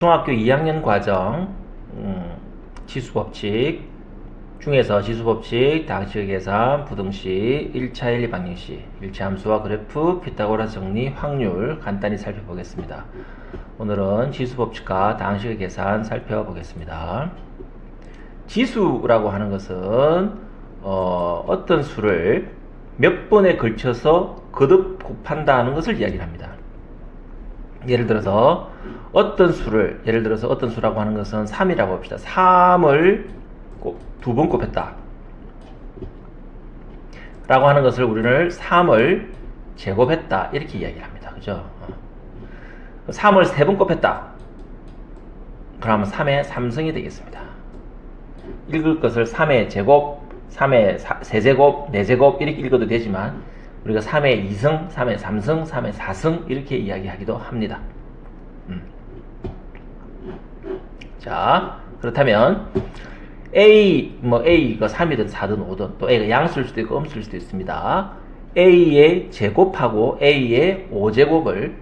중학교 2학년 과정 지수법칙 중에서 지수법칙, 다항식의 계산, 부등식, 1차 1, 2방정식, 일치함수와 그래프, 피타고라스 정리, 확률 간단히 살펴보겠습니다. 오늘은 지수법칙과 다항식의 계산 살펴보겠습니다. 지수라고 하는 것은 어떤 수를 몇 번에 걸쳐서 거듭 곱한다는 것을 이야기를 합니다. 예를 들어서 어떤 수라고 하는 것은 3이라고 합시다. 3을 두 번 곱했다 라고 하는 것을 우리는 3을 제곱했다 이렇게 이야기를 합니다. 그죠? 3을 3번 곱했다 그러면 3의 3승이 되겠습니다. 읽을 것을 3의 제곱, 3의 세제곱, 4제곱 이렇게 읽어도 되지만 우리가 3의 2승, 3의 3승, 3의 4승 이렇게 이야기하기도 합니다. 자, 그렇다면 A가 3이든 4든 5든 또 A가 양수일 수도 있고 음수일 수도 있습니다. A의 제곱하고 A의 5제곱을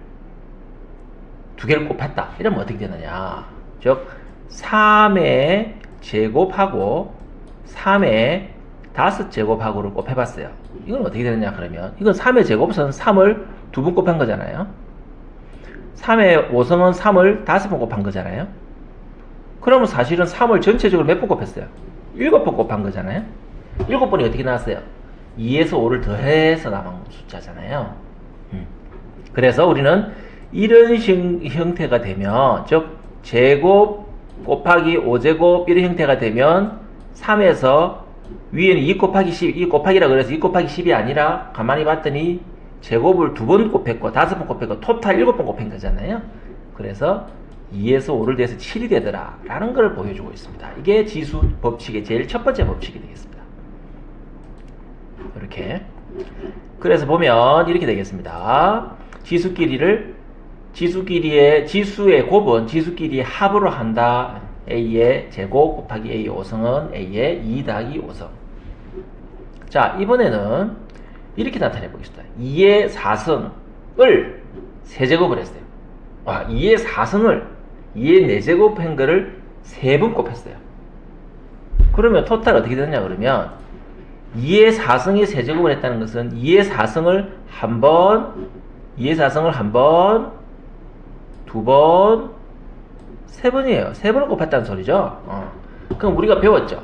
두 개를 곱했다. 이러면 어떻게 되느냐? 즉 3의 제곱하고 3의 5제곱하고를 곱해봤어요. 이건 어떻게 되느냐 그러면 이건 3의 제곱은 3을 두 번 곱한 거잖아요. 3의 5승은 3을 5번 곱한 거잖아요. 그러면 사실은 3을 전체적으로 몇 번 곱했어요? 7번 곱한 거잖아요. 7번이 어떻게 나왔어요? 2에서 5를 더해서 남은 숫자잖아요. 그래서 우리는 이런 형태가 되면 즉 제곱 곱하기 5제곱 이런 형태가 되면 3에서 위에는 2 곱하기 10, 2 곱하기라 그래서 2 곱하기 10이 아니라 가만히 봤더니 제곱을 2번 곱했고 5번 곱했고 토탈 7번 곱한 거잖아요. 그래서 2에서 5를 더해서 7이 되더라 라는 걸 보여주고 있습니다. 이게 지수 법칙의 제일 첫 번째 법칙이 되겠습니다. 이렇게 그래서 보면 이렇게 되겠습니다. 지수의 곱은 지수끼리의 합으로 한다. A의 제곱 곱하기 A의 5승은 A의 2 더하기 5승. 자, 이번에는 이렇게 나타내 보겠습니다. 2의 4승을 세제곱을 했어요. 2의 4승을 2의 4제곱 한 거를 3번 곱했어요. 그러면 토탈 어떻게 되느냐 그러면 2의 4승이 세제곱을 했다는 것은 2의 4승을 한 번, 2의 4승을 한 번, 두 번, 3번이에요. 3번을 곱했다는 소리죠. 그럼 우리가 배웠죠.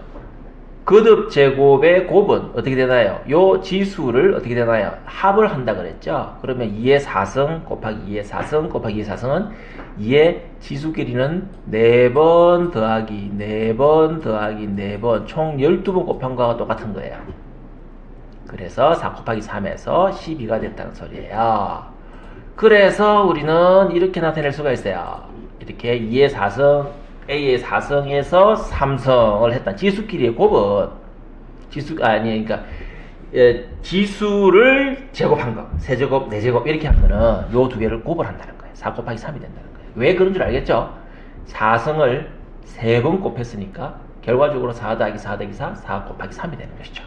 거듭 제곱의 곱은 어떻게 되나요? 요 지수를 어떻게 되나요? 합을 한다 그랬죠. 그러면 2의 4승 곱하기 2의 4승 곱하기 2의 4승은 2의 지수끼리는 4번 더하기 4번 더하기 4번 총 12번 곱한 거와 똑같은 거예요. 그래서 4 곱하기 3에서 12가 됐다는 소리예요. 그래서 우리는 이렇게 나타낼 수가 있어요. 이렇게 2의 4승, A의 4승에서 3승을 했다. 지수끼리의 곱은 지수를 제곱한 거, 세제곱, 4제곱 이렇게 하면은 요 두 개를 곱을 한다는 거예요. 4 곱하기 3이 된다는 거예요. 왜 그런 줄 알겠죠? 4승을 3번 곱했으니까 결과적으로 4 더하기 4 더하기 4 곱하기 3이 되는 것이죠.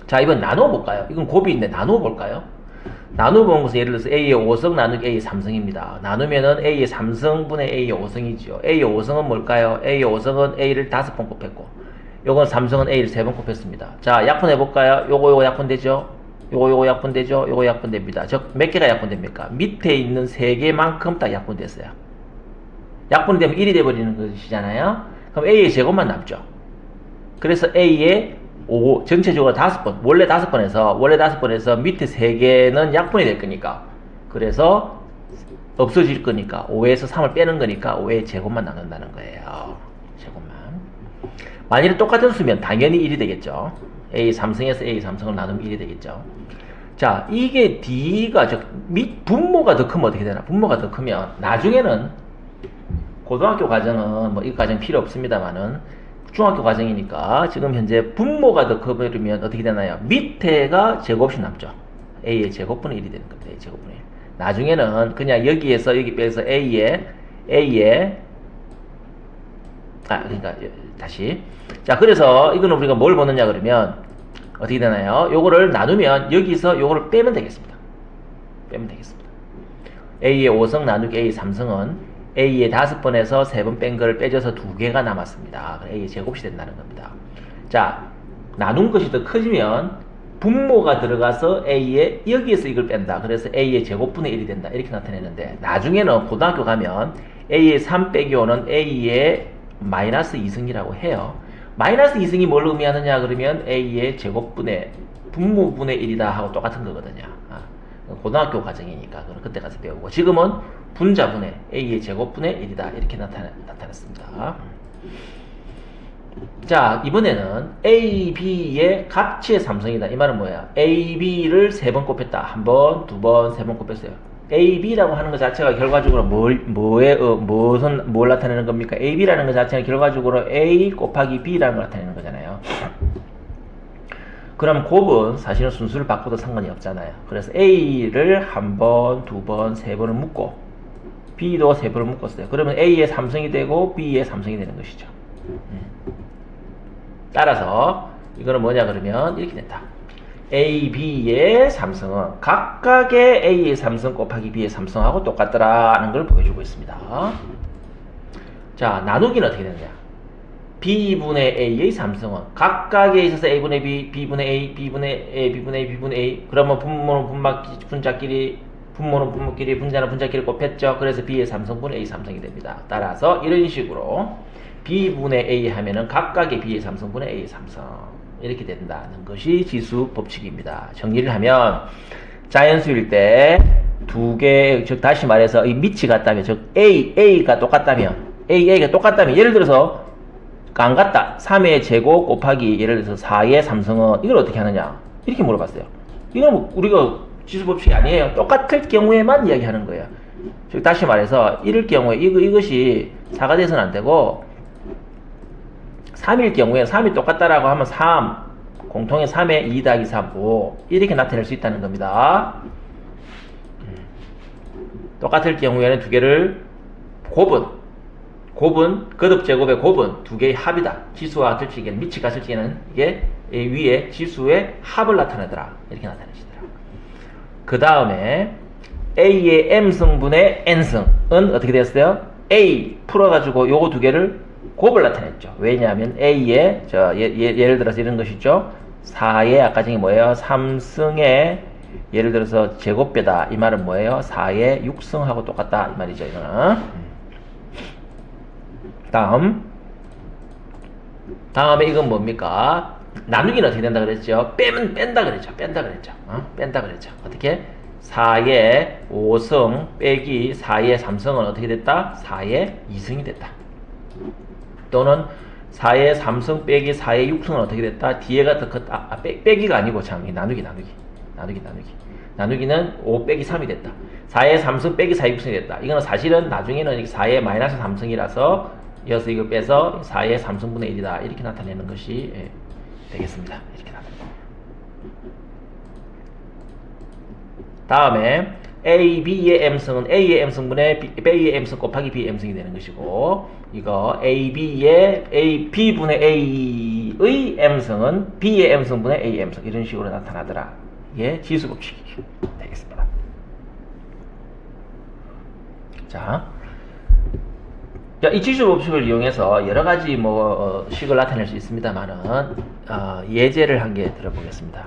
자, 이번 나누어 볼까요? 이건 곱이 있는데 나누어 볼까요? 나누어보는 것은 예를 들어서 A의 5승 나누기 A의 3승입니다. 나누면은 A의 3승분의 A의 5승이죠. A의 5승은 뭘까요? A의 5승은 A를 5번 곱했고, 요건 3승은 A를 3번 곱했습니다. 자, 약분해볼까요? 요거 약분되죠? 요거 약분되죠? 요거 약분됩니다. 즉, 몇 개가 약분됩니까? 밑에 있는 3개만큼 딱 약분됐어요. 약분이 되면 1이 돼버리는 것이잖아요? 그럼 A의 제곱만 남죠. 그래서 A의 5, 전체적으로 5번, 원래 5번에서 밑에 3개는 약분이 될 거니까. 그래서 없어질 거니까 5에서 3을 빼는 거니까 5의 제곱만 남는다는 거예요. 제곱만. 만일에 똑같은 수면 당연히 1이 되겠죠. A 3승에서 A 3승을 나누면 1이 되겠죠. 자, 이게 D가 분모가 더 크면 어떻게 되나? 분모가 더 크면 나중에는 고등학교 과정은 이 과정 필요 없습니다만은 중학교 과정이니까 지금 현재 분모가 더 커버리면 어떻게 되나요? 밑에가 제곱씩 남죠. A의 제곱분의 1이 되는 겁니다. A 제곱분의 1. 나중에는 그냥 여기에서 여기 빼서 다시. 자, 그래서 이거는 우리가 뭘 보느냐 그러면 어떻게 되나요? 요거를 나누면 여기서 요거를 빼면 되겠습니다. A의 5승 나누기 A의 3승은 A의 5번에서 3번 뺀 거를 빼줘서 2개가 남았습니다. A의 제곱이 된다는 겁니다. 자, 나눈 것이 더 커지면 분모가 들어가서 A의 여기에서 이걸 뺀다. 그래서 A의 제곱분의 1이 된다. 이렇게 나타내는데 나중에는 고등학교 가면 A의 3 빼기 5는 A의 마이너스 2승이라고 해요. 마이너스 2승이 뭘 의미하느냐 그러면 A의 제곱분의 분모분의 1이다 하고 똑같은 거거든요. 고등학교 과정이니까 그때 가서 배우고 지금은 분자분의 A의 제곱분의 1이다 이렇게 나타났습니다. 자, 이번에는 A, B의 합치의 삼성이다. 이 말은 뭐야? A, B를 3번 곱했다. 1번, 2번, 3번 곱했어요. A, B라고 하는 것 자체가 결과적으로 뭘 나타내는 겁니까? A, B라는 것 자체는 결과적으로 A 곱하기 B라는 걸 나타내는 거잖아요. 그럼 곱은 사실은 순수를 바꿔도 상관이 없잖아요. 그래서 A를 1번, 2번, 3번을 묶고 B도 3번을 묶었어요. 그러면 A의 삼성이 되고 B의 삼성이 되는 것이죠. 따라서 이거는 뭐냐 그러면 이렇게 된다. A, B의 삼성은 각각의 A의 삼성 곱하기 B의 삼성하고 똑같더라는 걸 보여주고 있습니다. 자, 나누기는 어떻게 되느냐? B분의 A의 삼성은 각각에 있어서 A분의 B, B분의 A, B분의 A, B분의 A, B분의 A. 그러면 분모는 분자끼리, 분모는 분모끼리, 분자는 분자끼리 곱했죠. 그래서 B의 삼성분의 A 삼성이 됩니다. 따라서 이런 식으로 B분의 A 하면은 각각의 B의 삼성분의 A의 삼성 이렇게 된다는 것이 지수 법칙입니다. 정리를 하면 자연수일 때 두 개, 즉 다시 말해서 이 밑이 같다면, 즉 A가 똑같다면 예를 들어서 안 같다. 3의 제곱 곱하기 예를 들어서 4의 삼성은 이걸 어떻게 하느냐 이렇게 물어봤어요. 이건 뭐 우리가 지수 법칙이 아니에요. 똑같을 경우에만 이야기하는 거예요. 즉 다시 말해서 이럴 경우에 이것이 4가 돼서는 안 되고 3일 경우에 3이 똑같다라고 하면 3 공통의 3에 2 더하기 3 5 이렇게 나타낼 수 있다는 겁니다. 똑같을 경우에는 두 개를 곱은 거듭 제곱의 곱은 두 개의 합이다. 지수와 같을 적에는 밑이 같을 적에는 이게 위에 지수의 합을 나타내더라 이렇게 나타내시더라. 그 다음에 A의 M승분의 N승은 어떻게 되었어요? A 풀어가지고 요거 두 개를 곱을 나타냈죠. 왜냐하면 A의 예를 들어서 이런 것이죠. 4의 아까 전에 뭐예요? 3승의 예를 들어서 제곱배다. 이 말은 뭐예요? 4의 6승하고 똑같다 이 말이죠. 이거는 다음에 이건 뭡니까? 나누기는 어떻게 된다 그랬죠? 빼면 뺀다 그랬죠. 뺀다 그랬죠. 어떻게? 4의 5승 빼기 4의 3승은 어떻게 됐다? 4의 2승이 됐다. 또는 4의 3승 빼기 4의 6승은 어떻게 됐다? 뒤에가 더 컸다. 빼기가 아니고 참 나누기. 나누기는 5 빼기 3이 됐다. 4의 3승 빼기 4의 6승이 됐다. 이거는 사실은 나중에는 4의 마이너스 3승이라서 이어서 이걸 빼서 4의 3승분의 1이다. 이렇게 나타내는 것이 되겠습니다. 이렇게 나타냅니다. 다음에 A, B의 M승은 A의 M승분의 B의 M승 곱하기 B의 M승이 되는 것이고 이거 B분의 A의 M승은 B의 M승분의 A의 M승 이런 식으로 나타나더라. 이게 지수법칙이 되겠습니다. 자, 이 지수법칙을 이용해서 여러가지 식을 나타낼 수 있습니다만은 예제를 한 개 들어보겠습니다.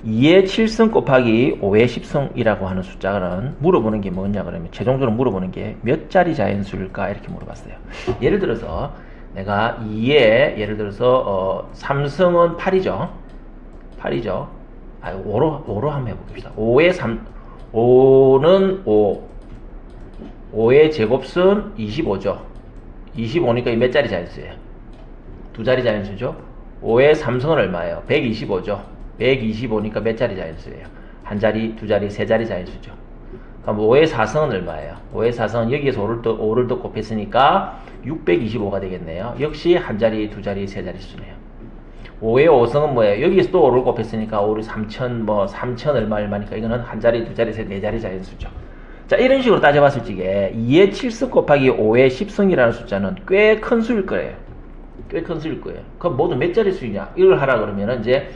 2의 7승 곱하기 5의 10승이라고 하는 숫자는 물어보는 게 뭐냐 그러면 최종적으로 물어보는 게 몇 자리 자연수일까 이렇게 물어봤어요. 예를 들어서 내가 2의 예를 들어서 3승은 8이죠. 5로 한번 해보겠습니다. 5는 5의 제곱수는 25죠. 25니까 몇 자리 자연수예요? 두 자리 자연수죠. 5의 3승은 얼마예요? 125죠. 125니까 몇 자리 자연수예요? 한 자리, 두 자리, 세 자리 자연수죠. 그럼 5의 4승은 얼마예요? 5의 4승은 여기에서 5를 더 곱했으니까 625가 되겠네요. 역시 한 자리, 두 자리, 세 자리 수네요. 5의 5승은 뭐예요? 여기에서 또 5를 곱했으니까 5를 3,000 얼마니까 이거는 한 자리, 두 자리, 네 자리 자연수죠. 자, 이런 식으로 따져봤을 적에 2의 7승 곱하기 5의 10승이라는 숫자는 꽤 큰 수일 거예요. 그럼 모두 몇 자리 수이냐? 이걸 하라 그러면은 이제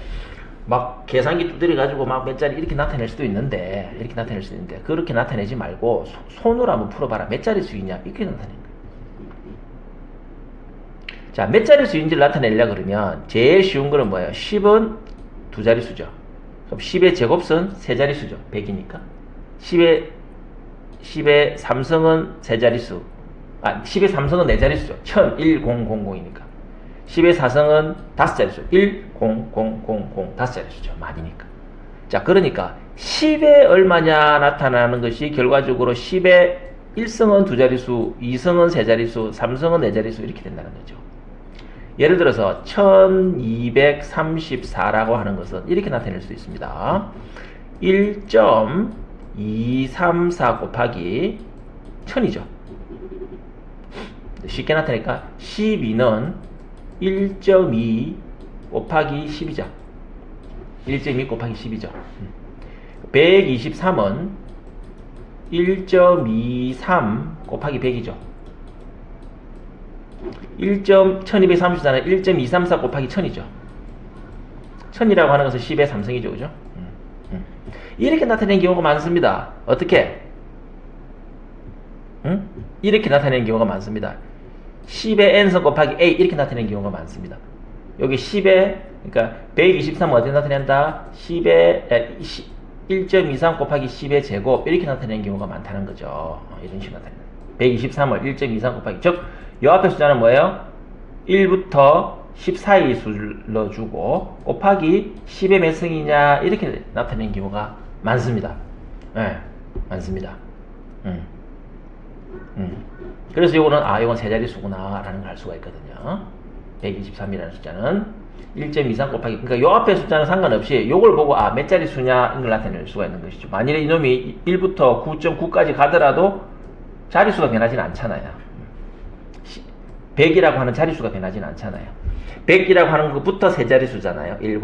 막 계산기 두드려 가지고 막 몇 자리 이렇게 나타낼 수도 있는데 그렇게 나타내지 말고 손으로 한번 풀어봐라. 몇 자리 수이냐 이렇게 나타내는 거예요. 자, 몇 자리 수인지를 나타내려고 그러면 제일 쉬운 거는 뭐예요? 10은 두 자리 수죠. 그럼 10의 제곱은 세 자리 수죠. 100이니까 10의 삼성은 세 자리 수. 10의 삼성은 네 자리 수죠. 1000이니까 10의 사성은 다섯 자리 수. 1000 다섯 자리 수죠. 많이니까. 자, 그러니까 10의 얼마냐 나타나는 것이 결과적으로 10의 1성은 두 자리 수, 2성은 세 자리 수, 3성은 네 자리 수 이렇게 된다는 거죠. 예를 들어서 1234라고 하는 것은 이렇게 나타낼 수 있습니다. 1.234 곱하기 1000이죠. 쉽게 나타내니까 12는 1.2 곱하기 10이죠. 1.2 곱하기 10이죠. 123은 1.23 곱하기 100이죠. 1234는 1.234 곱하기 1000이죠. 1000이라고 하는 것은 10의 삼성이죠. 그죠? 이렇게 나타내는 경우가 많습니다. 어떻게? 이렇게 나타내는 경우가 많습니다. 10의 n성 곱하기 a 이렇게 나타내는 경우가 많습니다. 여기 10의 그러니까 123은 어떻게 나타낸다? 1.23 곱하기 10의 제곱 이렇게 나타내는 경우가 많다는 거죠. 이런 식으로 나타내는 123을 1.23 곱하기 즉 이 앞에 숫자는 뭐예요? 1부터 10 사이 수를 넣어주고 곱하기 10의 몇 승이냐 이렇게 나타내는 경우가 많습니다. 네, 많습니다. 그래서 이거는 세 자리 수구나 라는 걸 알 수가 있거든요. 123이라는 숫자는 1.23 곱하기 그러니까 요 앞에 숫자는 상관없이 요걸 보고 몇 자리 수냐 이걸 나타낼 수가 있는 것이죠. 만일에 이놈이 1부터 9.9까지 가더라도 자리수가 변하지는 않잖아요. 100이라고 하는 자리수가 변하지는 않잖아요. 100이라고 하는 것부터 세 자리수잖아요. 100.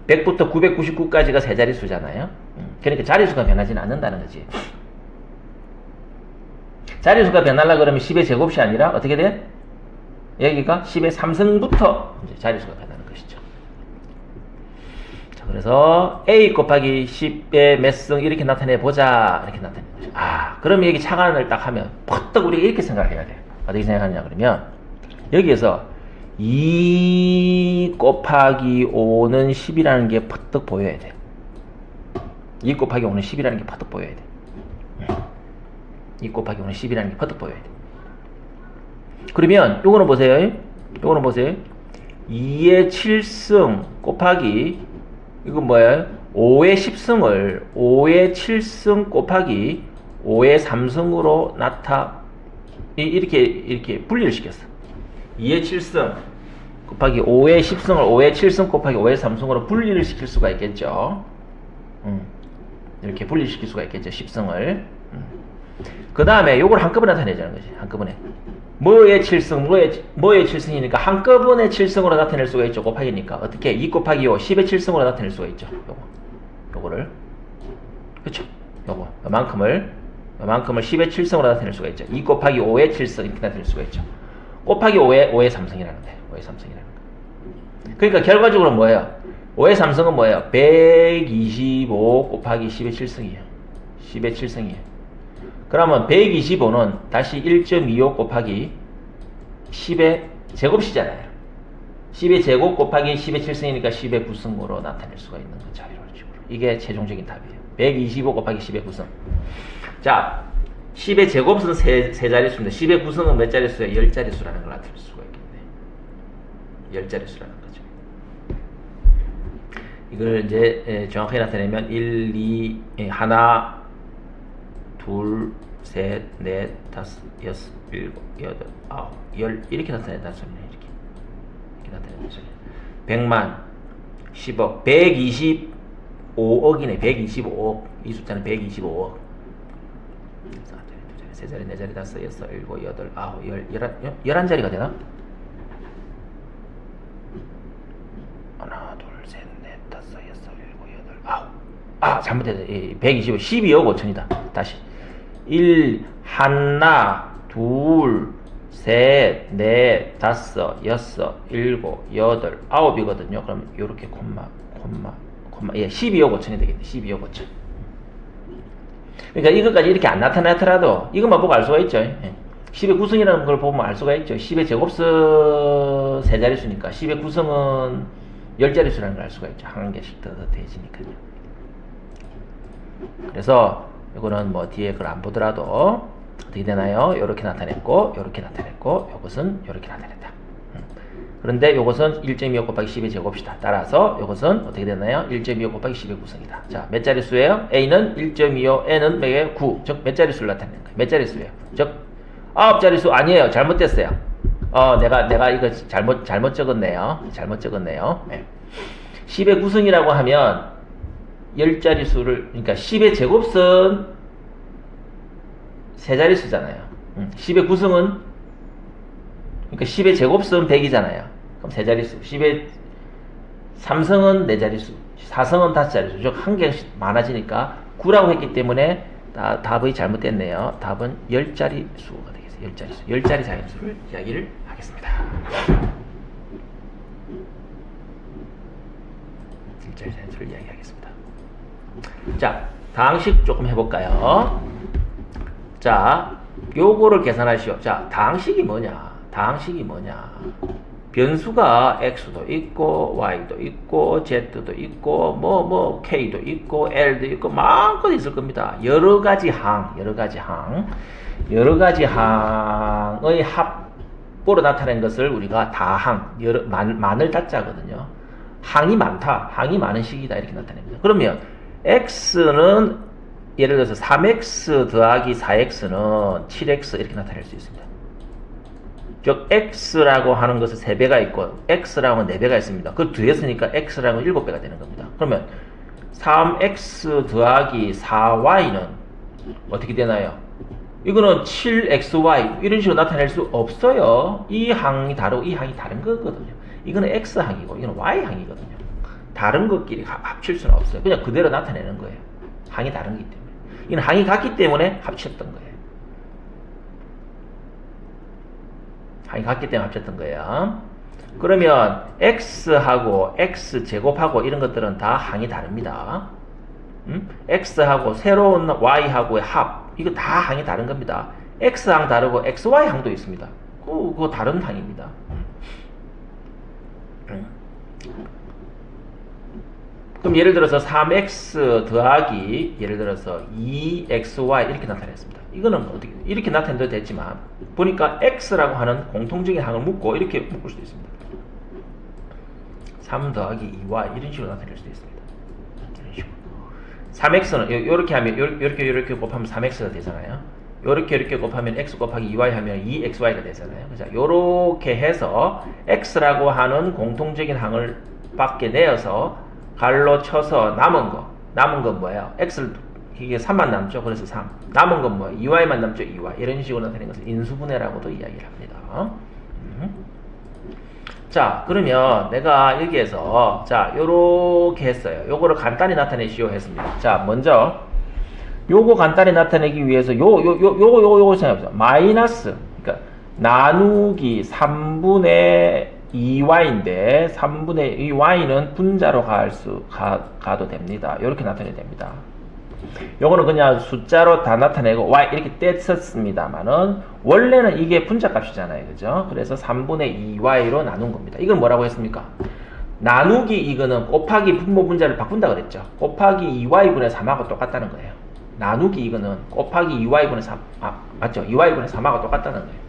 100부터 999까지가 세 자리수잖아요. 그러니까 자리수가 변하지는 않는다는 거지. 자리수가 변하려고 그러면 10의 제곱이 아니라 어떻게 돼? 여기가 10의 3승부터 이제 자리수가 변하는 것이죠. 자, 그래서 a 곱하기 10의 몇 승 이렇게 나타내 보자. 이렇게 나타내는 거죠. 그러면 여기 차관을 딱 하면 퍼뜩 우리가 이렇게 생각해야 돼. 어떻게 생각하냐 그러면 여기에서 2 곱하기 5는 10이라는 게 퍼뜩 보여야 돼. 2 곱하기 5는 10이라는 게 퍼뜩 보여야 돼. 2 곱하기 5는 10이라는 게 퍼뜩 보여야 돼. 그러면 요거는 보세요. 2의 7승 곱하기 이건 뭐예요? 5의 10승을 5의 7승 곱하기 5의 3승으로 이렇게 분리를 시켰어. 2의 7승 곱하기 5의 10승을 5의 7승 곱하기 5의 3승으로 분리를 시킬 수가 있겠죠. 이렇게 분리시킬 수가 있겠죠. 10승을. 그 다음에 요걸 한꺼번에 나타내자는 거지. 한꺼번에. 뭐의 7승, 뭐의 7승이니까 한꺼번에 7승으로 나타낼 수가 있죠. 곱하기니까. 어떻게? 2 곱하기 5, 10의 7승으로 나타낼 수가 있죠. 요거를. 그쵸? 요만큼을 10의 7승으로 나타낼 수가 있죠. 2 곱하기 5의 7승 이렇게 나타낼 수가 있죠. 곱하기 5의 3승이라는 거예요. 5의 3승이라는 거. 그러니까 결과적으로 뭐예요? 5의 3승은 뭐예요? 125 곱하기 10의 7승이에요. 10의 7승이에요. 그러면 125는 다시 1.25 곱하기 10의 제곱이잖아요. 10의 제곱 곱하기 10의 7승이니까 10의 9승으로 나타낼 수가 있는 거죠. 이런 식으로. 이게 최종적인 답이에요. 125 곱하기 10의 9승. 자, 10의 제곱은 세 자릿수인데 10의 9승은 몇 자릿수예요? 10자릿수라는 걸 나타낼 수가 있겠네. 10자릿수라는 거죠. 이걸 이제 정확하게 나타내면 1, 2, 하나, 둘, 셋, 넷, 다섯, 여섯, 일곱, 여덟, 아홉, 열 이렇게 나타낸다는 소리네. 이렇게 나타낸다는 소리. 100만, 10억, 125억이네. 125억. 이 숫자는 125억. 세 자리, 네 자리, 다섯, 여섯, 일곱, 여덟, 아홉, 열, 11자리가 되나? 하나, 둘, 셋, 넷, 다섯, 여섯, 일곱, 여덟, 아홉. 잘못했다. 125, 12억 5천이다. 다시. 1, 하나, 둘, 셋, 넷, 다섯, 여섯, 일곱, 여덟, 아홉이거든요. 그럼 요렇게 콤마, 12억 5천이 되겠네. 12억 5천. 그러니까 이것까지 이렇게 안 나타나더라도 이것만 보고 알 수가 있죠. 10의 구성이라는 걸 보면 알 수가 있죠. 10의 제곱수 세 자릿수니까 10의 구성은 10자릿수라는 걸 알 수가 있죠. 한 개씩 더 더해지니까요. 그래서 이거는 뭐 뒤에 걸 안 보더라도 어떻게 되나요? 이렇게 나타냈고 이렇게 나타냈고 이것은 이렇게 나타냈다. 그런데 이것은 1.25 곱하기 10의 제곱이다. 따라서 이것은 어떻게 되나요? 1.25 곱하기 10의 구성이다. 자, 몇 자릿수예요? A는 1.25, N은 몇에 9. 즉, 몇 자릿수를 나타내는 거예요? 몇 자릿수예요? 즉, 9자릿수 아니에요. 잘못됐어요. 내가 이거 잘못 적었네요. 잘못 적었네요. 네. 10의 구성이라고 하면 10자릿수를, 그러니까 10의 제곱은 세 자릿수잖아요. 10의 구성은 그러니까 10의 제곱은 100이잖아요. 그럼 세 자릿수. 10의 3성은 네 자릿수. 4성은 5자릿수. 즉, 한 개씩 많아지니까 9라고 했기 때문에 답이 잘못됐네요. 답은 10자릿수가 되겠어요. 10자릿수. 10자리 자연수를 이야기를 하겠습니다. 10자리 자연수를 이야기하겠습니다. 자, 다항식 조금 해볼까요? 자, 요거를 계산하시오. 자, 다항식이 뭐냐? 다항식이 뭐냐? 변수가 x도 있고 y도 있고 z도 있고 k도 있고 l도 있고 마음껏 있을 겁니다. 여러 가지 항의 합보로 나타낸 것을 우리가 다항, 많을 다자거든요. 항이 많다, 항이 많은 식이다 이렇게 나타냅니다. 그러면 x는 예를 들어서 3x 더하기 4x는 7x 이렇게 나타낼 수 있습니다. 즉 x라고 하는 것은 3배가 있고 x라고 하는 4배가 있습니다. 그걸 더했으니까 x라고 하는 7배가 되는 겁니다. 그러면 3x 더하기 4y는 어떻게 되나요? 이거는 7xy 이런 식으로 나타낼 수 없어요. 이 항이 다르고 이 항이 다른 거거든요. 이거는 x항이고 이거는 y항이거든요. 다른 것끼리 합칠 수는 없어요. 그냥 그대로 나타내는 거예요. 항이 다른 거기 때문에. 이건 항이 같기 때문에 합쳤던 거예요. 항이 같기 때문에 합쳤던 거예요. 그러면 x하고 x제곱하고 이런 것들은 다 항이 다릅니다. x하고 새로운 y하고의 합 이거 다 항이 다른 겁니다. x항 다르고 xy항도 있습니다. 그거 다른 항입니다. 그럼 예를 들어서 3x 더하기 예를 들어서 2xy 이렇게 나타냈습니다. 이거는 어떻게 이렇게 나타내도 됐지만 보니까 x라고 하는 공통적인 항을 묶고 이렇게 묶을 수도 있습니다. 3 더하기 2y 이런 식으로 나타낼 수도 있습니다. 이런 식으로. 3x는 이렇게 하면 이렇게 곱하면 3x가 되잖아요. 이렇게 곱하면 x 곱하기 2y 하면 2xy가 되잖아요. 그래서 이렇게 해서 x라고 하는 공통적인 항을 밖에 내어서 갈로 쳐서 남은 건 뭐예요? x를 이게 3만 남죠. 그래서 3. 남은 건 뭐예요? 2y만 남죠. 2y. 이런 식으로 나타내는 것을 인수분해라고도 이야기를 합니다. 자, 그러면 내가 여기에서 자, 요렇게 했어요. 요거를 간단히 나타내시오 했습니다. 자, 먼저 요거 간단히 나타내기 위해서 요거 생각해보세요. 마이너스 그러니까 나누기 3분의 2y인데 3분의 2y는 분자로 가도 됩니다. 이렇게 나타내야 됩니다. 요거는 그냥 숫자로 다 나타내고 y 이렇게 뗐었습니다만은 원래는 이게 분자 값이잖아요. 그죠? 그래서 3분의 2y로 나눈 겁니다. 이건 뭐라고 했습니까? 나누기 이거는 곱하기 분모 분자를 바꾼다 그랬죠. 곱하기 2y분의 3하고 똑같다는 거예요. 나누기 이거는 곱하기 2y분의 3 맞죠? 2y분의 3하고 똑같다는 거예요.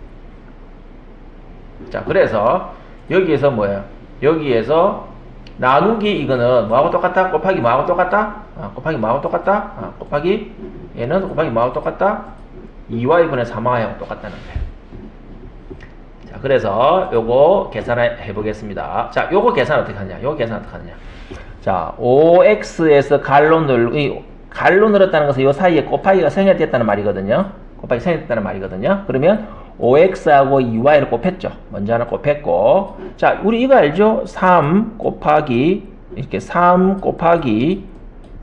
자, 그래서 여기에서 뭐예요? 여기에서 나누기 이거는 뭐하고 똑같다? 곱하기 뭐하고 똑같다? 곱하기 뭐하고 똑같다? 곱하기 얘는 곱하기 뭐하고 똑같다? 2y분의 3y하고 똑같다는 거예요. 자, 그래서 요거 계산해 보겠습니다. 자, 요거 계산 어떻게 하냐? 자, 5x에서 갈로 늘었다는 것은 요 사이에 곱하기가 생략됐다는 말이거든요. 그러면 5x하고 2y를 곱했죠. 먼저 하나 곱했고. 자, 우리 이거 알죠? 3 곱하기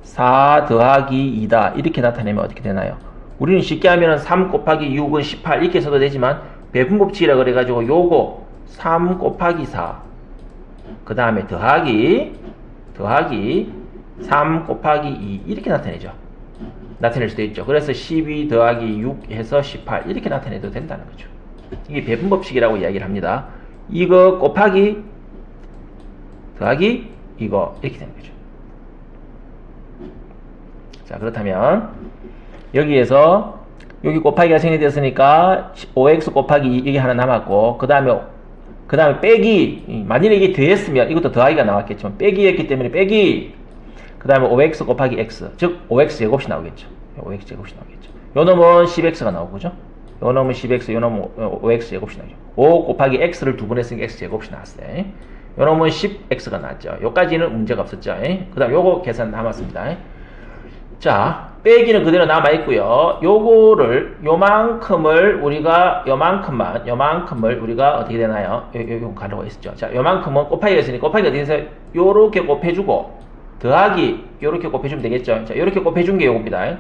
4 더하기 2다. 이렇게 나타내면 어떻게 되나요? 우리는 쉽게 하면 3 곱하기 6은 18 이렇게 써도 되지만 배분법칙이라 그래가지고 요거 3 곱하기 4 그 다음에 더하기 3 곱하기 2 이렇게 나타내죠. 나타낼 수도 있죠. 그래서 12 더하기 6 해서 18 이렇게 나타내도 된다는 거죠. 이게 배분법칙이라고 이야기를 합니다. 이거 곱하기 더하기 이거 이렇게 되는 거죠. 자, 그렇다면 여기에서 여기 곱하기가 정리되었으니까 5x 곱하기 2 이게 하나 남았고 그 다음에 빼기, 만일에 이게 더했으면 이것도 더하기가 나왔겠지만 빼기였기 때문에 빼기, 그 다음에 5x 곱하기 x, 즉 5x 제곱이 나오겠죠. 5x 제곱이 나오겠죠. 요 놈은 10x가 나오고, 그죠? 요 놈은 10x, 요 놈은 5x 제곱이 나오죠. 5 곱하기 x를 두 번 했으니까 x 제곱이 나왔어요. 요 놈은 10x가 나왔죠. 요까지는 문제가 없었죠. 그 다음 요거 계산 남았습니다. 자, 빼기는 그대로 남아있고요. 요만큼을 우리가 어떻게 되나요? 요거 가려고 했었죠. 자, 요만큼은 곱하기가 있으니까 곱하기가 돼서 요렇게 곱해주고 더하기 요렇게 곱해주면 되겠죠. 자, 요렇게 곱해준 게 요겁니다.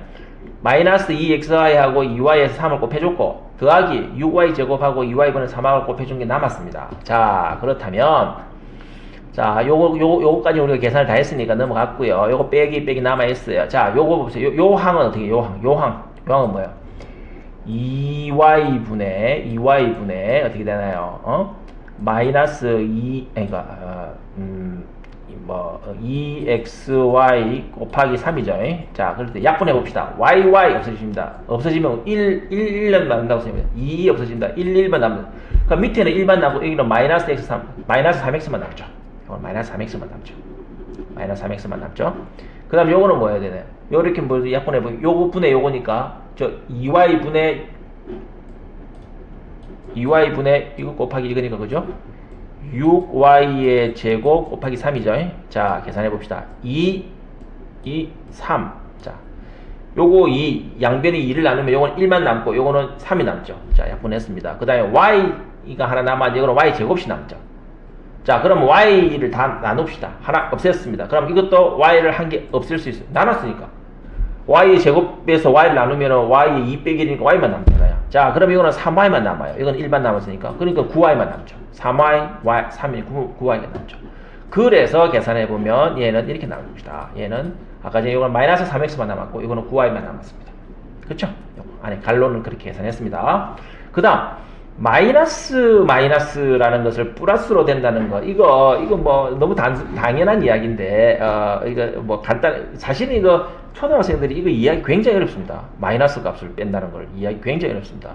마이너스 2xy하고 2y에서 3을 곱해줬고 더하기 6y 제곱하고 2y분의 3하고 곱해준 게 남았습니다. 자, 그렇다면 자, 요거까지 우리가 계산을 다 했으니까 넘어갔고요. 요거 빼기 남아있어요. 자, 요거 보세요. 요 항은 어떻게, 요항은 뭐예요? 2y분의 어떻게 되나요? 마이너스 2xy 곱하기 3이죠. 자, 그럴 때 약분해 봅시다. yy 없어집니다. 없어지면 1만 남는다고 생각합니다. 2 없어진다. 1만 남는다. 그러니까 밑에는 1만 남고 여기는 마이너스 x3, 마이너스 3x만 남죠. 이건 마이너스 3x만 남죠. 마이너스 3x만 남죠. 그 다음 요거는 뭐 해야 되나요? 요렇게 뭐 약분해 보면 요거 분의 요거니까 저 2y분의 이거 곱하기 이거니까 그죠? 6y의 제곱 곱하기 3이죠. 자, 계산해 봅시다. 3. 자, 요거 양변이 2를 나누면 요거는 1만 남고 요거는 3이 남죠. 자, 약분했습니다. 그 다음에 y가 하나 남았는데 이거는 y 제곱이 남죠. 자, 그럼 y를 다 나눕시다. 하나 없앴습니다. 그럼 이것도 y를 한 개 없앨 수 있어요. 나눴으니까. y 제곱에서 y를 나누면 y의 2 빼기 되니까 y만 남잖아요. 자, 그럼 이거는 3y만 남아요. 이건 1만 남았으니까. 그러니까 9y만 남죠. 3y, 3이 9y가 남죠. 그래서 계산해보면 얘는 이렇게 나옵니다. 얘는 아까 전에 이거는 마이너스 3x만 남았고 이거는 9y만 남았습니다. 그렇죠? 안에 갈로는 그렇게 계산했습니다. 그 다음 마이너스라는 것을 플러스로 된다는 거, 이거 뭐 너무 당연한 이야기인데, 이거 뭐 사실은 이거 초등학생들이 이거 이해하기 굉장히 어렵습니다. 마이너스 값을 뺀다는 걸 이해하기 굉장히 어렵습니다.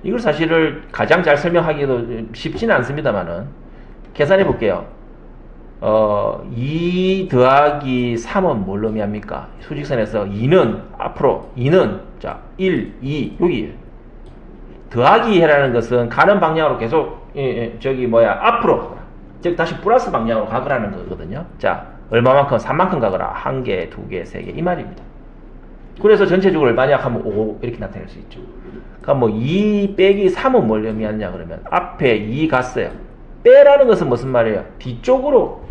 이걸 사실을 가장 잘 설명하기도 쉽지는 않습니다만은, 계산해 볼게요. 2 더하기 3은 뭘 의미합니까? 수직선에서 2는, 자, 1, 2, 여기. 더하기 해라는 것은 가는 방향으로 계속 앞으로, 즉 다시 플러스 방향으로 가거라는 거거든요. 자, 얼마만큼? 3만큼 가거라. 1개, 2개, 3개 이 말입니다. 그래서 전체적으로 만약 하면 5 이렇게 나타낼 수 있죠. 그럼 뭐 2 빼기 3은 뭘 의미하냐 그러면 앞에 2 갔어요. 빼라는 것은 무슨 말이에요? 뒤쪽으로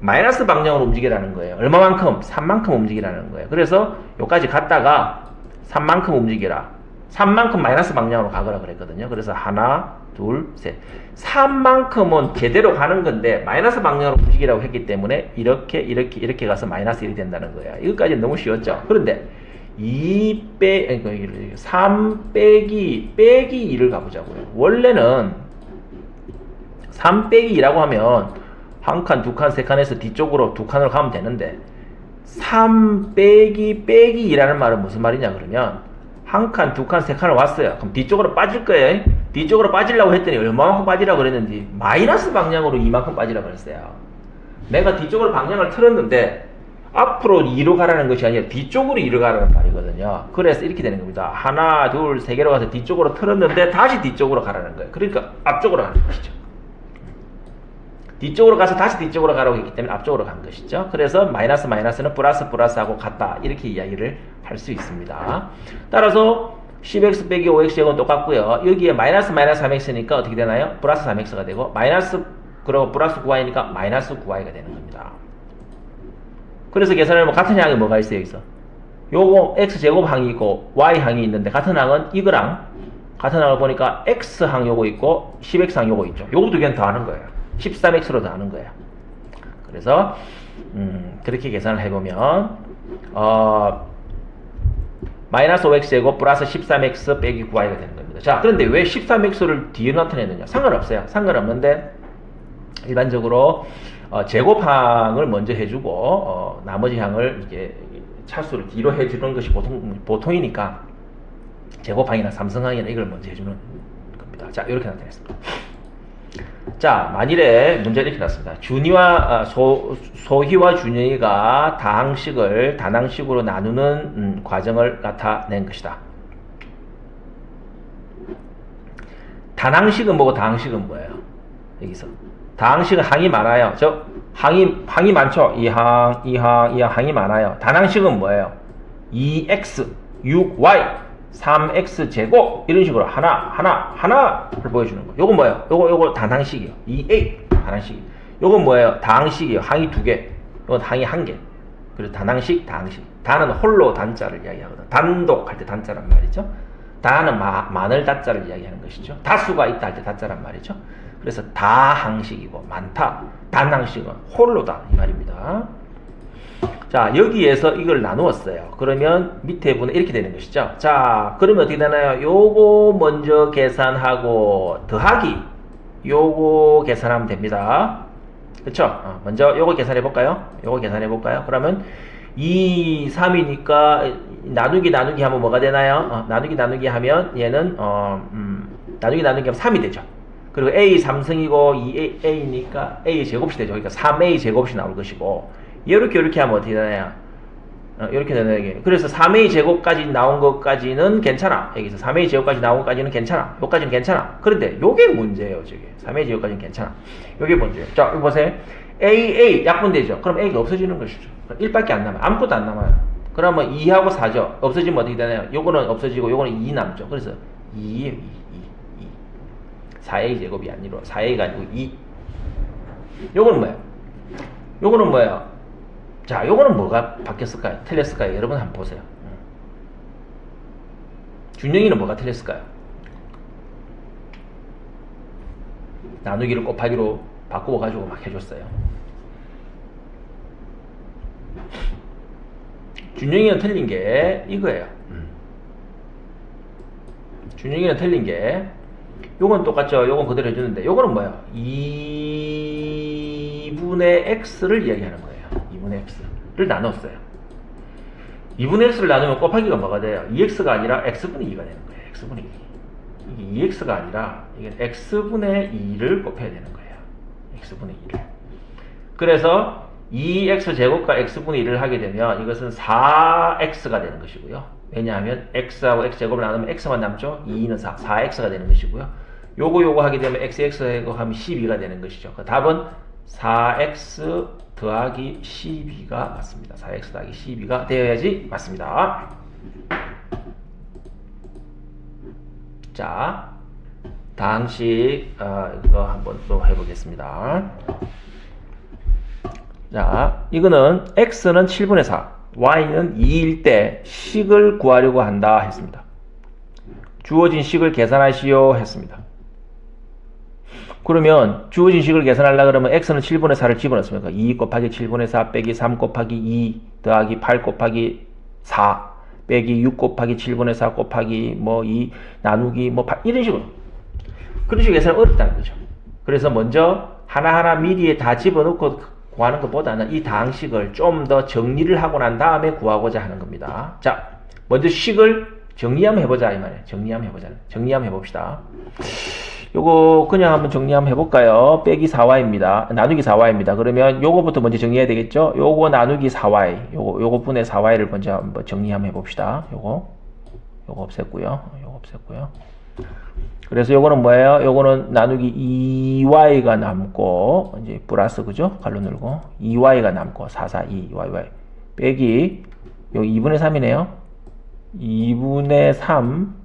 마이너스 방향으로 움직이라는 거예요. 얼마만큼? 3만큼 움직이라는 거예요. 그래서 여기까지 갔다가 3만큼 움직이라. 3만큼 마이너스 방향으로 가거라 그랬거든요. 그래서 하나, 둘, 셋. 3만큼은 제대로 가는 건데 마이너스 방향으로 움직이라고 했기 때문에 이렇게 가서 마이너스 1이 된다는 거야. 이것까지는 너무 쉬웠죠. 그런데 3 빼기 2를 가보자고요. 원래는 3 빼기 2라고 하면 한 칸, 두 칸, 세 칸에서 뒤쪽으로 두 칸을 가면 되는데 3 빼기 2라는 말은 무슨 말이냐 그러면 한 칸, 두 칸, 세 칸을 왔어요. 그럼 뒤쪽으로 빠질 거예요. 뒤쪽으로 빠지려고 했더니 얼마만큼 빠지라고 그랬는지 마이너스 방향으로 이만큼 빠지라고 그랬어요. 내가 뒤쪽으로 방향을 틀었는데 앞으로 2로 가라는 것이 아니라 뒤쪽으로 2로 가라는 말이거든요. 그래서 이렇게 되는 겁니다. 하나, 둘, 세 개로 가서 뒤쪽으로 틀었는데 다시 뒤쪽으로 가라는 거예요. 그러니까 앞쪽으로 가는 것이죠. 뒤쪽으로 가서 다시 뒤쪽으로 가라고 했기 때문에 앞쪽으로 간 것이죠. 그래서 마이너스는 플러스하고 같다. 이렇게 이야기를 할 수 있습니다. 따라서 10x 빼기 5x 제곱은 똑같고요. 여기에 마이너스 3x니까 어떻게 되나요? 플러스 3x가 되고 그리고 플러스 9y니까 마이너스 9y가 되는 겁니다. 그래서 계산하면 같은 항이 뭐가 있어요? 여기서 요거 x제곱 항이 있고 y항이 있는데 같은 항은 이거랑 같은 항을 보니까 x항 요거 있고 10x항 요거 있죠. 요거 두 개는 더하는 거예요. 13x로 더하는 거예요. 그래서 그렇게 계산을 해보면 마이너스 5x제곱 플러스 13x 빼기 9y가 되는 겁니다. 자, 그런데 왜 13x를 뒤에 나타내느냐? 상관없어요. 상관없는데 일반적으로 제곱항을 먼저 해주고 나머지 항을 이제 차수를 뒤로 해주는 것이 보통이니까 제곱항이나 삼성항이나 이걸 먼저 해주는 겁니다. 자, 이렇게 나타냈습니다. 자, 만일에 문제를 이렇게 놨습니다. 소희와 준영이가 다항식을 단항식으로 나누는 과정을 나타낸 것이다. 단항식은 뭐고 다항식은 뭐예요? 여기서 다항식은 항이 많아요. 항이 많죠. 이 항이 많아요. 단항식은 뭐예요? 2x, 6y, 3x 제곱 이런 식으로 하나를 보여주는 거. 요건 뭐예요? 요거 단항식이요. 2a 단항식. 요건 뭐예요? 다항식이요. 항이 2개. 요건 항이 1개. 그래서 단항식, 다항식. 다는 홀로 단자를 이야기하거든. 단독 할 때 단자란 말이죠. 다는 많을 다자를 이야기하는 것이죠. 다수가 있다 할 때 다자란 말이죠. 그래서 다항식이고 많다. 단항식은 홀로다 이 말입니다. 자, 여기에서 이걸 나누었어요. 그러면 밑에 부분은 이렇게 되는 것이죠. 자, 그러면 어떻게 되나요? 요거 먼저 계산하고 더하기 요거 계산하면 됩니다. 그쵸? 먼저 요거 계산해 볼까요? 요거 계산해 볼까요? 그러면 2, 3이니까 나누기 하면 뭐가 되나요? 나누기 하면 얘는 나누기 하면 3이 되죠. 그리고 a 3승이고 2a니까 a 제곱이 되죠. 그러니까 3a 제곱이 나올 것이고 이렇게 하면 어떻게 되나요? 이렇게 되나요? 그래서 3a 제곱까지 나온 것까지는 괜찮아. 여기서 3a 제곱까지 나온 것까지는 괜찮아. 요까지는 괜찮아. 그런데 요게 문제예요. 저게 3a 제곱까지는 괜찮아. 요게 문제예요. 자, 이거 보세요. a 약분되죠. 그럼 a가 없어지는 것이죠. 1밖에 안 남아요. 아무것도 안 남아요. 그러면 2하고 4죠. 없어지면 어떻게 되나요? 요거는 없어지고 요거는 2 남죠. 그래서 2예요. 2. 4a 제곱이 아니라 4a가 아니고 2. 요거는 뭐예요? 요거는 뭐예요? 자, 요거는 뭐가 바뀌었을까요? 틀렸을까요? 여러분 한번 보세요. 준영이는 뭐가 틀렸을까요? 나누기를 곱하기로 바꾸어가지고 막 해줬어요. 준영이는 틀린 게 이거예요. 준영이는 틀린 게 요건 똑같죠? 요건 그대로 해주는데 요거는 뭐예요? 2분의 x를 이야기하는 거예요. 2분의 x를 나눴어요. 2분의 x를 나누면 곱하기가 뭐가 돼요? 2x가 아니라 x분의 2가 되는 거예요. x분의 2. 이게 2x가 아니라 이게 x분의 2를 곱해야 되는 거예요. x분의 2를. 그래서 2x 제곱과 x분의 1을 하게 되면 이것은 4x가 되는 것이고요. 왜냐하면 x하고 x 제곱을 나누면 x만 남죠. 2는 4x가 되는 것이고요. 요거 하게 되면 x 하면 12가 되는 것이죠. 그 답은 4x 더하기 12가 맞습니다. 4x 더하기 12가 되어야지 맞습니다. 자, 다항식 이거 한번 또 해보겠습니다. 자, 이거는 x는 7분의 4, y는 2일 때 식을 구하려고 한다 했습니다. 주어진 식을 계산하시오 했습니다. 그러면 주어진 식을 계산하려고 그러면 x는 7분의 4를 집어넣습니까? 2 곱하기 7분의 4 빼기 3 곱하기 2 더하기 8 곱하기 4 빼기 6 곱하기 7분의 4 곱하기 뭐 2 나누기 뭐 8 이런 식으로. 그런 식으로 계산은 어렵다는 거죠. 그래서 먼저 하나하나 미리에 다 집어넣고 구하는 것보다는 이 다항식을 좀 더 정리를 하고 난 다음에 구하고자 하는 겁니다. 자, 먼저 식을 정리 한번 해보자 이 말이에요. 정리 한번 해봅시다. 요거 그냥 한번 정리 한번 해볼까요? 빼기 4y입니다. 나누기 4y입니다. 그러면 요거부터 먼저 정리해야 되겠죠? 요거 나누기 4y, 요거 분의 4y를 먼저 한번 정리 한번 해봅시다. 요거 없앴고요. 그래서 요거는 뭐예요? 요거는 나누기 2y가 남고 이제 플러스 그죠? 갈로 늘고 2y가 남고 4, 2 y 빼기 요 2분의 3이네요. 2분의 3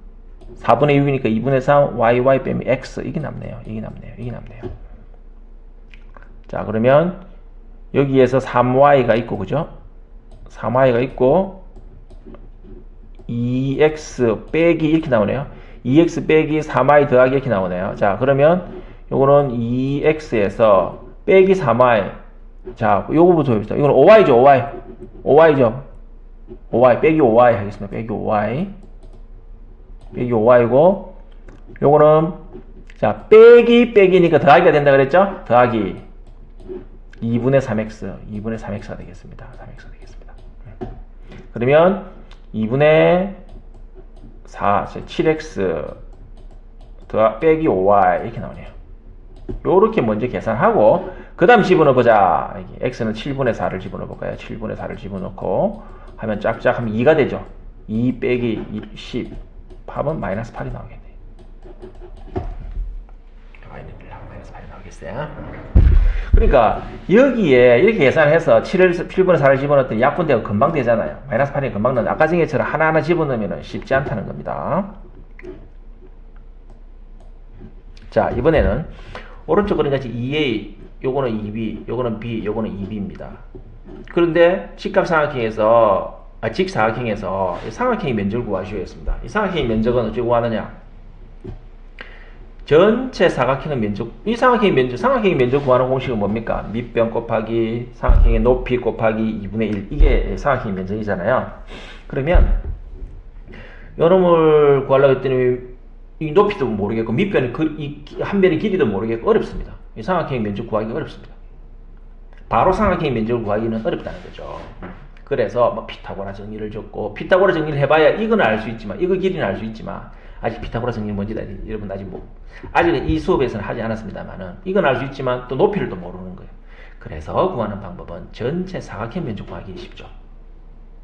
4분의 6이니까 2분의 3 y 빼면 x 이게 남네요. 자, 그러면 여기에서 3y가 있고 그죠? 3y가 있고 2x 빼기 이렇게 나오네요. 2x 빼기 3y 더하기 이렇게 나오네요. 자, 그러면 요거는 2x에서 빼기 3y 자, 요거부터 봅시다. 이건 5y죠, 5y. 5y죠. 5y 빼기 5y 하겠습니다. 빼기 5y. 빼기 5y고, 요거는, 자, 빼기니까 더하기가 된다 그랬죠? 더하기 2분의 3x. 2분의 3x가 되겠습니다. 3x가 되겠습니다. 그러면 2분의 4, 7x 빼기 5y 이렇게 나오네요. 요렇게 먼저 계산하고 그 다음 집어넣어보자. x는 7분의 4를 집어넣어볼까요? 7분의 4를 집어넣고 하면 짝짝 하면 2가 되죠. 2 빼기 10 합은 마이너스 8이 나오겠네요. 마이너스 8이 나오겠어요. 그러니까 여기에 이렇게 계산해서 7분의 4를 집어넣었더니 약분되고 금방 되잖아요. 마이너스 8이 금방 나오는데 아까 전에처럼 하나하나 집어넣으면 쉽지 않다는 겁니다. 자, 이번에는 오른쪽 그림 같이 2a, 요거는 2b, 요거는 b, 요거는 2b입니다. 그런데 직각삼각형에서 직사각형에서 삼각형의 면적을 구하시오 했습니다. 이 삼각형의 면적은 어찌 구하느냐? 전체 사각형의 면적, 이 삼각형의 면적 구하는 공식은 뭡니까? 밑변 곱하기 삼각형의 높이 곱하기 2분의 1. 이게 삼각형의 면적이잖아요. 그러면 요놈을 구하려고 했더니 이 높이도 모르겠고 밑변의 한 변의 길이도 모르겠고 어렵습니다. 이 삼각형의 면적 구하기가 어렵습니다. 바로 삼각형의 면적을 구하기는 어렵다는 거죠. 그래서 뭐 피타고라 정리를 줬고 피타고라 정리를 해봐야 이건 알 수 있지만 이거 길이는 알 수 있지만 아직 피타고라 정리는 뭔지 여러분 아직은 이 수업에서는 하지 않았습니다만은 이건 알 수 있지만 또 높이를 또 모르는 거예요. 그래서 구하는 방법은 전체 사각형 면적 구하기 쉽죠.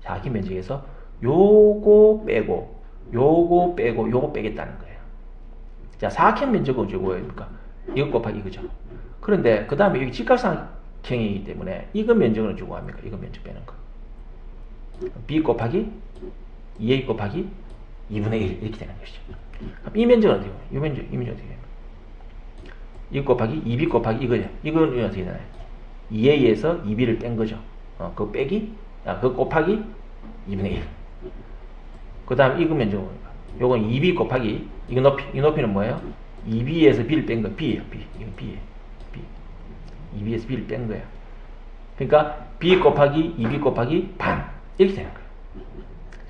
사각형 면적에서 요거 빼고 요거 빼겠다는 거예요. 자, 사각형 면적은 어쩌고 뭐입니까? 이거 곱하기 이거죠. 그런데 그 다음에 여기 직각삼각형이기 때문에 이거 면적은 어쩌고 합니까? 이거 면적 빼는 거. b 곱하기 2a 곱하기 2분의 1 이렇게 되는 것이죠. 그럼 이 면적은 어떻게 돼요? 이 면적 어떻게 돼요? 2 곱하기 2b 곱하기 이거죠. 이건 어떻게 되나요? 2a에서 2b를 뺀 거죠. 그거 빼기, 그거 곱하기 2분의 1. 그 다음 이거 면적은 뭡니까? 요건 2b 곱하기 이 높이는 뭐예요? 2b에서 b를 뺀 거 b예요. b. 이건 b예요. b. 2b에서 b를 뺀 거예요. 그러니까 b 곱하기 2b 곱하기 반 이렇게 되는 거예요.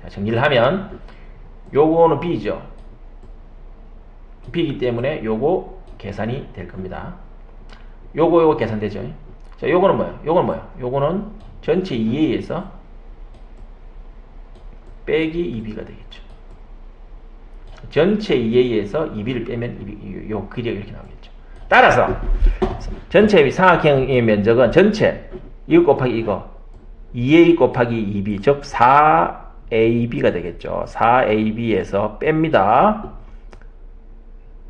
자, 정리를 하면 요거는 b죠. b이기 때문에 요거 계산이 될 겁니다. 요거 계산되죠. 자, 요거는 뭐예요? 요거는 전체 2a에서 빼기 2b가 되겠죠. 전체 2a에서 2b를 빼면 요 길이가 이렇게 나오겠죠. 따라서 전체 삼각형의 면적은 전체 이거 곱하기 이거 2a 곱하기 2b 즉 4ab가 되겠죠. 4ab에서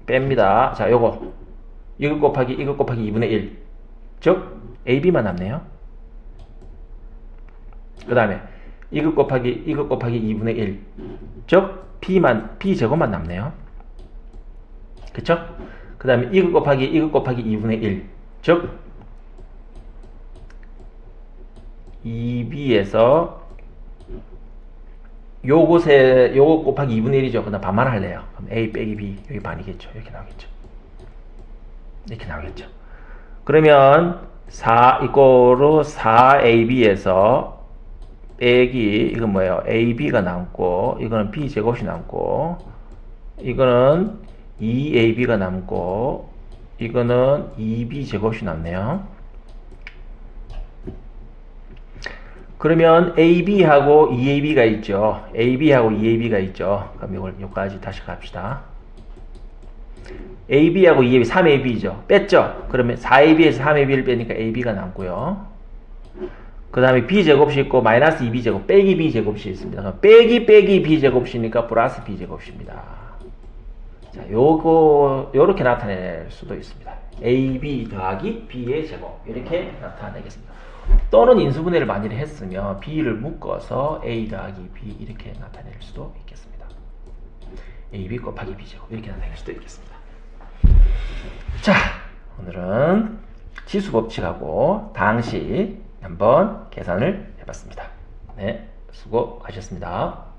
뺍니다. 자, 이거 곱하기 2분의 1 즉 ab만 남네요. 그 다음에 이거 곱하기 2분의 1 즉 b 제곱만 남네요. 그쵸? 그 다음에 이거 곱하기 2분의 1 즉 2b에서 요거 곱하기 2분의 1이죠. 그다음 반만 할래요. 그럼 a 빼기 b 여기 반이겠죠. 이렇게 나오겠죠. 그러면 4 이꼬르 4ab에서 빼기 이건 뭐예요? ab가 남고 이거는 b 제곱이 남고 이거는 2ab가 남고 이거는 2b 제곱이 남네요. 그러면 AB하고 EAB가 있죠. AB하고 EAB가 있죠. 그럼 여기까지 다시 갑시다. AB하고 EAB, 3AB죠. 뺐죠. 그러면 4AB에서 3AB를 빼니까 AB가 남고요. 그 다음에 B제곱이 있고 마이너스 2B제곱, 빼기 B제곱이 있습니다. 그럼 빼기 B제곱이니까 플러스 B제곱입니다. 자, 요렇게 나타낼 수도 있습니다. AB 더하기 B의 제곱. 이렇게 나타내겠습니다. 또는 인수분해를 만일 했으면 B를 묶어서 A 더하기 B 이렇게 나타낼 수도 있겠습니다. AB 곱하기 B제곱 이렇게 나타낼 수도 있겠습니다. 자, 오늘은 지수법칙하고 당식 한번 계산을 해봤습니다. 네, 수고하셨습니다.